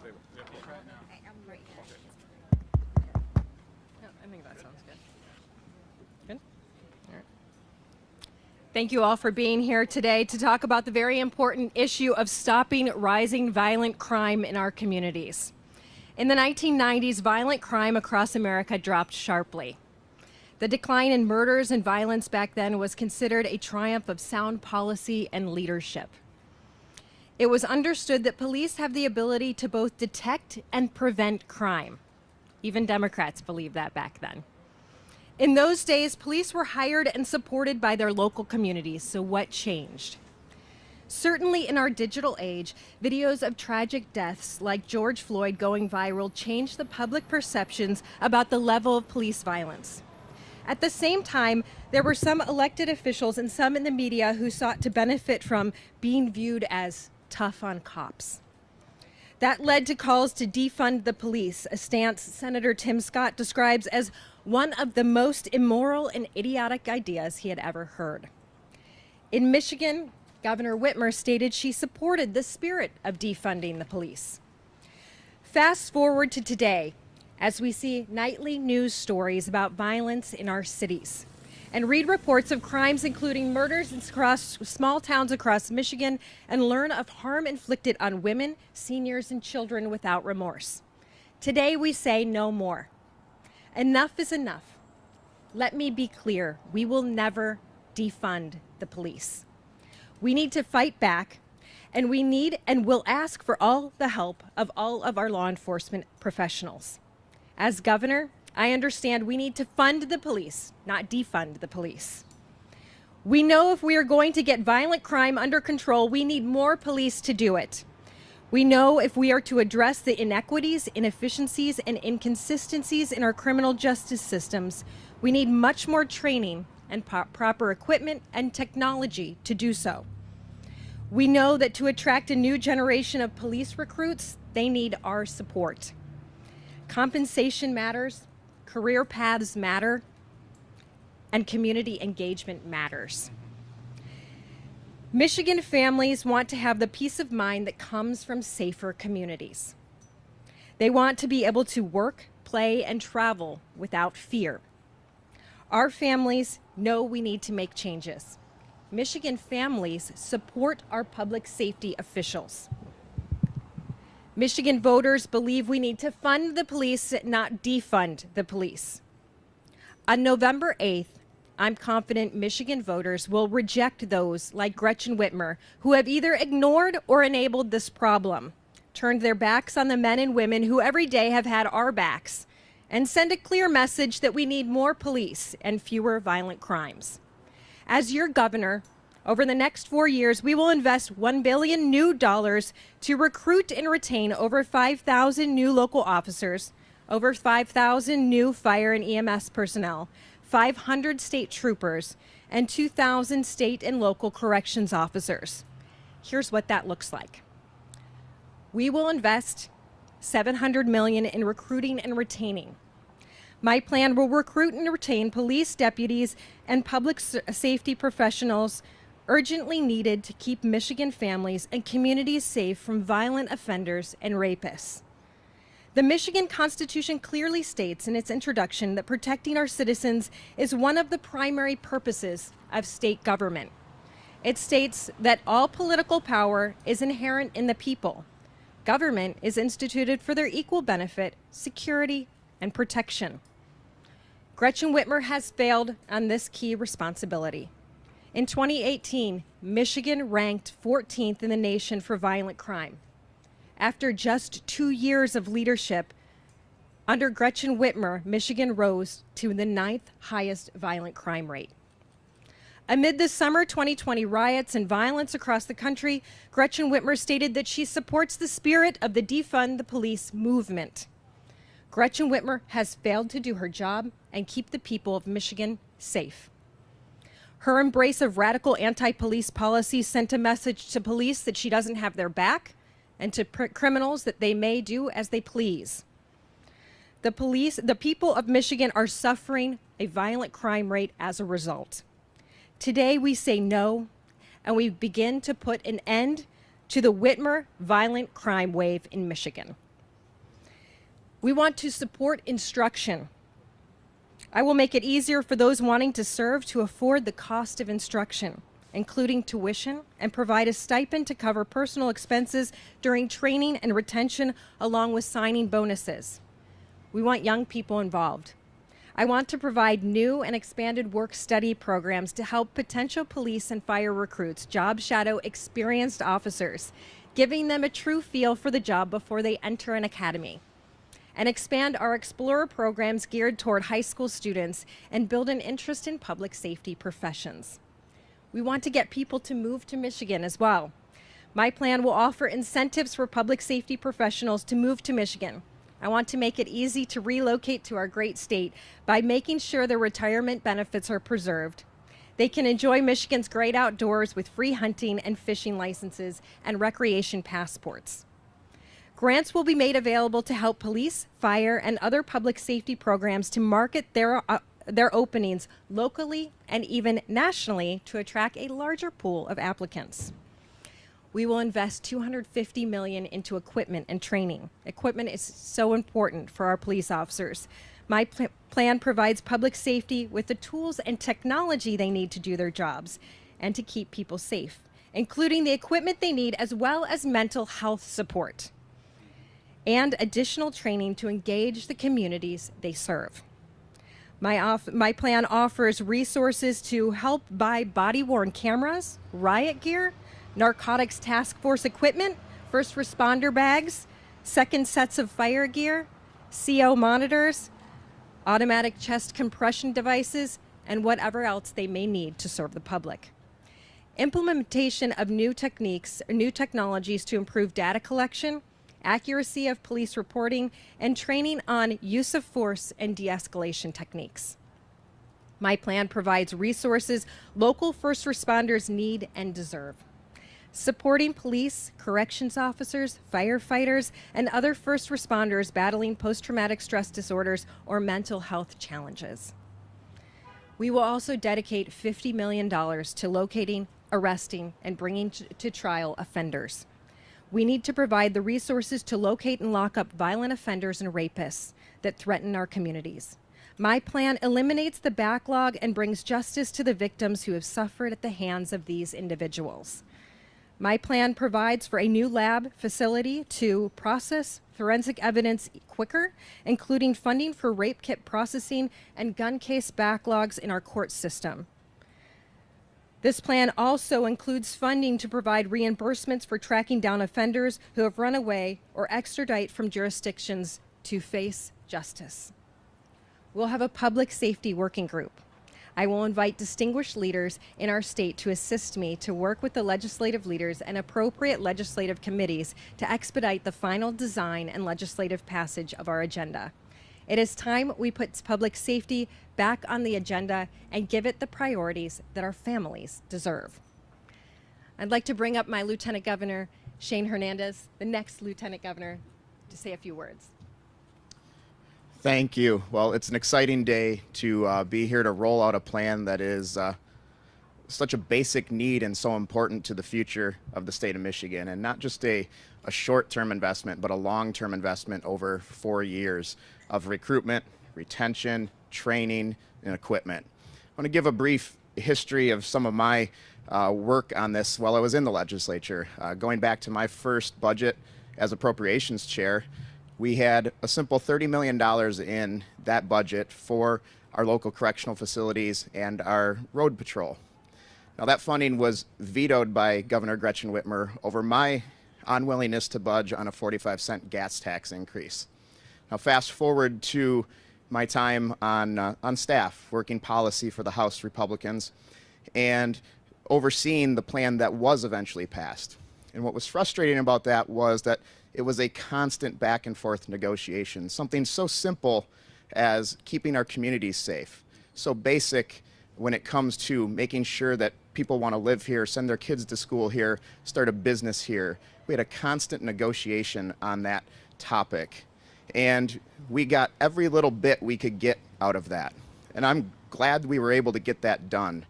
I think that sounds good. Good? All right. Thank you all for being here today to talk about the very important issue of stopping rising violent crime in our communities. In the 1990s, violent crime across America dropped sharply. The decline in murders and violence back then was considered a triumph of sound policy and leadership. It was understood that police have the ability to both detect and prevent crime. Even Democrats believed that back then. In those days, police were hired and supported by their local communities, so what changed? Certainly in our digital age, videos of tragic deaths like George Floyd going viral changed the public perceptions about the level of police violence. At the same time, there were some elected officials and some in the media who sought to benefit from being viewed as tough on cops. That led to calls to defund the police, a stance Senator Tim Scott describes as one of the most immoral and idiotic ideas he had ever heard. In Michigan, Governor Whitmer stated she supported the spirit of defunding the police. Fast forward to today, as we see nightly news stories about violence in our cities and read reports of crimes including murders across small towns across Michigan and learn of harm inflicted on women, seniors, and children without remorse. Today we say no more. Enough is enough. Let me be clear, we will never defund the police. We need to fight back, and we need and will ask for all the help of all of our law enforcement professionals. As governor, I understand we need to fund the police, not defund the police. We know if we are going to get violent crime under control, we need more police to do it. We know if we are to address the inequities, inefficiencies, and inconsistencies in our criminal justice systems, we need much more training and proper equipment and technology to do so. We know that to attract a new generation of police recruits, they need our support. Compensation matters, career paths matter, and community engagement matters. Michigan families want to have the peace of mind that comes from safer communities. They want to be able to work, play, and travel without fear. Our families know we need to make changes. Michigan families support our public safety officials. Michigan voters believe we need to fund the police, not defund the police. On November 8th, I'm confident Michigan voters will reject those like Gretchen Whitmer who have either ignored or enabled this problem, turned their backs on the men and women who every day have had our backs, and send a clear message that we need more police and fewer violent crimes. As your governor, over the next 4 years, we will invest $1 billion new dollars to recruit and retain over 5,000 new local officers, over 5,000 new fire and EMS personnel, 500 state troopers, and 2,000 state and local corrections officers. Here's what that looks like. We will invest $700 million in recruiting and retaining. My plan will recruit and retain police deputies and public safety professionals urgently needed to keep Michigan families and communities safe from violent offenders and rapists. The Michigan Constitution clearly states in its introduction that protecting our citizens is one of the primary purposes of state government. It states that all political power is inherent in the people. Government is instituted for their equal benefit, security, and protection. Gretchen Whitmer has failed on this key responsibility. In 2018, Michigan ranked 14th in the nation for violent crime. After just 2 years of leadership, under Gretchen Whitmer, Michigan rose to the 9th highest violent crime rate. Amid the summer 2020 riots and violence across the country, Gretchen Whitmer stated that she supports the spirit of the defund the police movement. Gretchen Whitmer has failed to do her job and keep the people of Michigan safe. Her embrace of radical anti-police policies sent a message to police that she doesn't have their back, and to criminals that they may do as they please. The people of Michigan are suffering a violent crime rate as a result. Today we say no, and we begin to put an end to the Whitmer violent crime wave in Michigan. We want to support instruction. I will make it easier for those wanting to serve to afford the cost of instruction, including tuition, and provide a stipend to cover personal expenses during training and retention, along with signing bonuses. We want young people involved. I want to provide new and expanded work-study programs to help potential police and fire recruits job shadow experienced officers, giving them a true feel for the job before they enter an academy, and expand our Explorer programs geared toward high school students and build an interest in public safety professions. We want to get people to move to Michigan as well. My plan will offer incentives for public safety professionals to move to Michigan. I want to make it easy to relocate to our great state by making sure their retirement benefits are preserved. They can enjoy Michigan's great outdoors with free hunting and fishing licenses and recreation passports. Grants will be made available to help police, fire, and other public safety programs to market their openings locally and even nationally to attract a larger pool of applicants. We will invest $250 million into equipment and training. Equipment is so important for our police officers. My plan provides public safety with the tools and technology they need to do their jobs and to keep people safe, including the equipment they need as well as mental health support and additional training to engage the communities they serve. My plan offers resources to help buy body-worn cameras, riot gear, narcotics task force equipment, first responder bags, second sets of fire gear, CO monitors, automatic chest compression devices, and whatever else they may need to serve the public. Implementation of new techniques or new technologies to improve data collection, accuracy of police reporting, and training on use of force and de-escalation techniques. My plan provides resources local first responders need and deserve. Supporting police, corrections officers, firefighters, and other first responders battling post-traumatic stress disorders or mental health challenges. We will also dedicate $50 million to locating, arresting, and bringing to trial offenders. We need to provide the resources to locate and lock up violent offenders and rapists that threaten our communities. My plan eliminates the backlog and brings justice to the victims who have suffered at the hands of these individuals. My plan provides for a new lab facility to process forensic evidence quicker, including funding for rape kit processing and gun case backlogs in our court system. This plan also includes funding to provide reimbursements for tracking down offenders who have run away or extradite from jurisdictions to face justice. We'll have a public safety working group. I will invite distinguished leaders in our state to assist me to work with the legislative leaders and appropriate legislative committees to expedite the final design and legislative passage of our agenda. It is time we put public safety back on the agenda and give it the priorities that our families deserve. I'd like to bring up my Lieutenant Governor, Shane Hernandez, the next Lieutenant Governor, to say a few words. Thank you. Well, it's an exciting day to be here to roll out a plan that is such a basic need and so important to the future of the state of Michigan, and not just a short-term investment, but a long-term investment over 4 years of recruitment, retention, training, and equipment. I want to give a brief history of some of my work on this while I was in the legislature. Going back to my first budget as appropriations chair, we had a simple $30 million in that budget for our local correctional facilities and our road patrol. Now, that funding was vetoed by Governor Gretchen Whitmer over my unwillingness to budge on a 45-cent gas tax increase. Now, fast forward to my time on staff, working policy for the House Republicans and overseeing the plan that was eventually passed. And what was frustrating about that was that it was a constant back and forth negotiation, something so simple as keeping our communities safe, so basic when it comes to making sure that people want to live here, send their kids to school here, start a business here. We had a constant negotiation on that topic, and we got every little bit we could get out of that. And I'm glad we were able to get that done.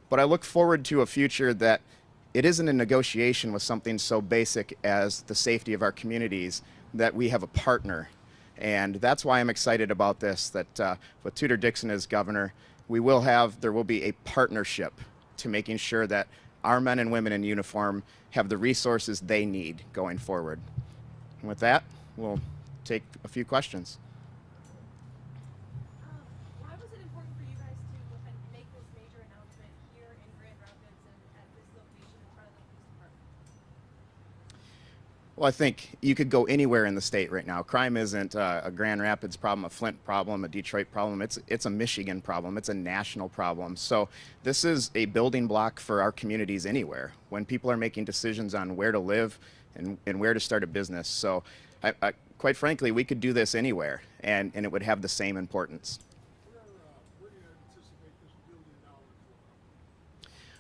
But I look forward to a future that it isn't a negotiation with something so basic as the safety of our communities, that we have a partner, And that's why I'm excited about this, that with Tudor Dixon as governor, there will be a partnership to making sure that our men and women in uniform have the resources they need going forward. And with that, we'll take a few questions. Why was it important for you guys to make this major announcement here in Grand Rapids and at this location in front of the police department? Well, I think you could go anywhere in the state right now. Crime isn't a Grand Rapids problem, a Flint problem, a Detroit problem. It's a Michigan problem. It's a national problem. So this is a building block for our communities anywhere when people are making decisions on where to live and where to start a business. So quite frankly, we could do this anywhere, and it would have the same importance. Where do you anticipate this $1 billion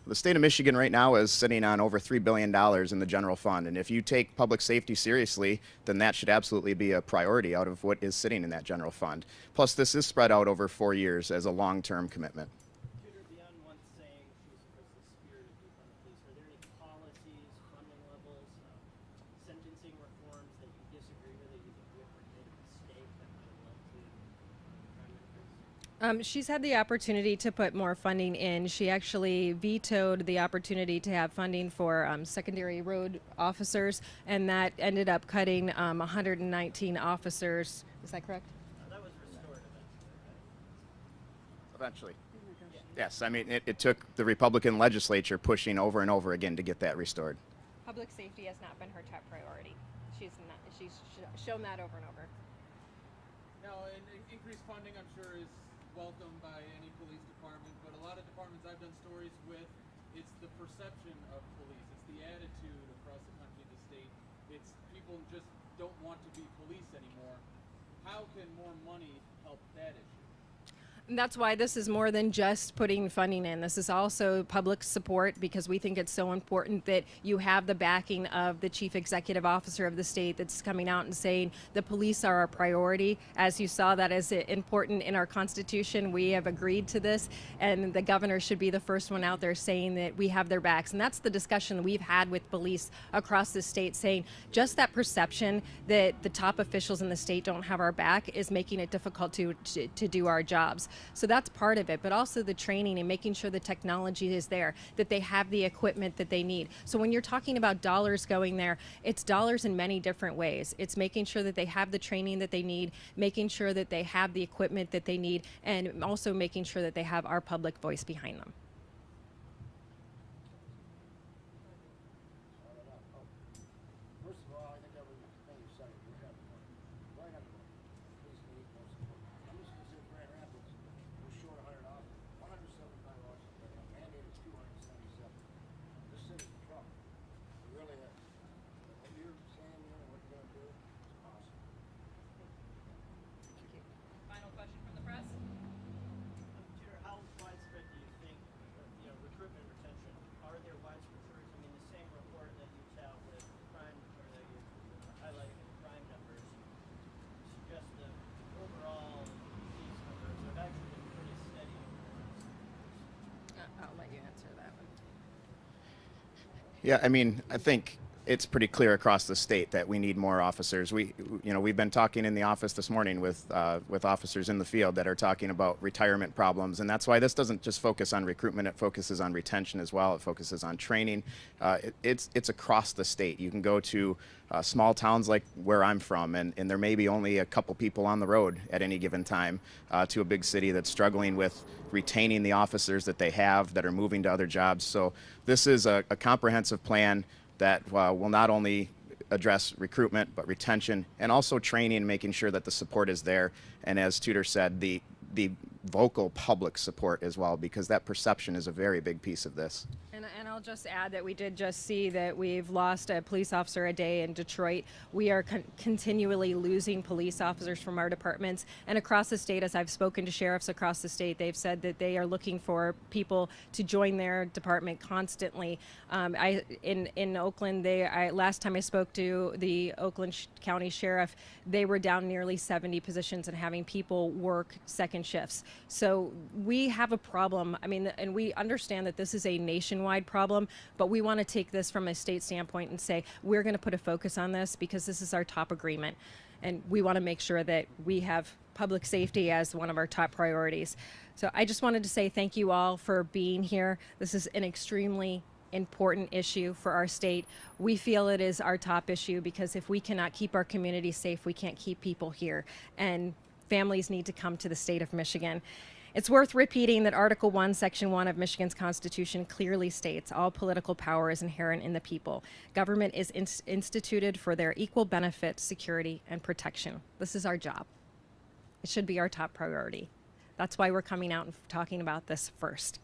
for? The state of Michigan right now is sitting on over $3 billion in the general fund. And if you take public safety seriously, then that should absolutely be a priority out of what is sitting in that general fund. Plus, this is spread out over 4 years as a long-term commitment. Tudor, beyond one saying she supports the spirit of defund the police, are there any policies, funding levels, sentencing reforms that you disagree with, that you think Whitmer made a mistake that might have led to crime increase? She's had the opportunity to put more funding in. She actually vetoed the opportunity to have funding for secondary road officers, and that ended up cutting 119 officers. Is that correct? That was restored Eventually. Yes, I mean, it took the Republican legislature pushing over and over again to get that restored. Public safety has not been her top priority. She's shown that over and over. Now, increased funding, I'm sure, is welcome by any police department, but a lot of departments I've done stories with, it's the perception of police, it's the attitude across the country, the state. It's people just don't want to be police anymore. How can more money help that issue? And that's why this is more than just putting funding in. This is also public support, because we think it's so important that you have the backing of the chief executive officer of the state that's coming out and saying the police are our priority. As you saw, that is important in our Constitution. We have agreed to this, and the governor should be the first one out there saying that we have their backs. And that's the discussion we've had with police across the state, saying just that perception that the top officials in the state don't have our back is making it difficult to do our jobs. So that's part of it, but also the training and making sure the technology is there, that they have the equipment that they need. So when you're talking about dollars going there, it's dollars in many different ways. It's making sure that they have the training that they need, making sure that they have the equipment that they need, and also making sure that they have our public voice behind them. First of all, I think everything you said, we have right on the police need more support. I'm just gonna say Grand Rapids, we're short 100 officers, 175 officers, but our mandate is 277. This city's in trouble. We really have. What you're saying, you know, what you're gonna do, is awesome. Final question from the press. Tudor, how widespread do you think, recruitment and retention, are there widespread shortages? I mean, the same report that you tout with crime, or that you're highlighting in crime numbers, suggests that overall these numbers have actually been pretty steady over the last 6 years. I'll let you answer that one. Yeah, I mean, I think it's pretty clear across the state that we need more officers. We've been talking in the office this morning with officers in the field that are talking about retirement problems, and that's why this doesn't just focus on recruitment. It focuses on retention as well. It focuses on training. It's across the state. You can go to small towns like where I'm from, and there may be only a couple people on the road at any given time, to a big city that's struggling with retaining the officers that they have that are moving to other jobs. So this is a comprehensive plan that will not only address recruitment, but retention and also training, making sure that the support is there. And as Tudor said, the vocal public support as well, because that perception is a very big piece of this. And I'll just add that we did just see that we've lost a police officer a day in Detroit. We are continually losing police officers from our departments. And across the state, as I've spoken to sheriffs across the state, they've said that they are looking for people to join their department constantly. In Oakland, last time I spoke to the Oakland County Sheriff, they were down nearly 70 positions and having people work second shifts. So we have a problem. I mean, and we understand that this is a nationwide problem, but we want to take this from a state standpoint and say we're going to put a focus on this because this is our top agreement. And we want to make sure that we have public safety as one of our top priorities. So I just wanted to say thank you all for being here. This is an extremely important issue for our state. We feel it is our top issue because if we cannot keep our community safe, we can't keep people here. And families need to come to the state of Michigan. It's worth repeating that Article 1, Section 1 of Michigan's Constitution clearly states all political power is inherent in the people. Government is instituted for their equal benefit, security, and protection. This is our job. It should be our top priority. That's why we're coming out and talking about this first.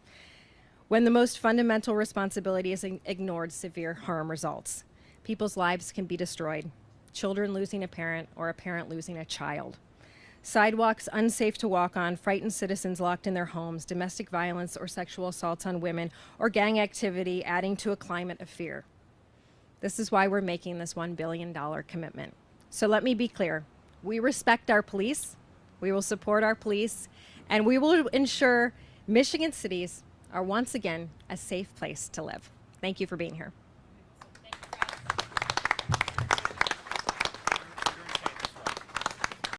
When the most fundamental responsibility is ignored, severe harm results. People's lives can be destroyed. Children losing a parent or a parent losing a child. Sidewalks unsafe to walk on, frightened citizens locked in their homes, domestic violence or sexual assaults on women, or gang activity adding to a climate of fear. This is why we're making this $1 billion commitment. So let me be clear. We respect our police, we will support our police, and we will ensure Michigan cities are once again a safe place to live. Thank you for being here.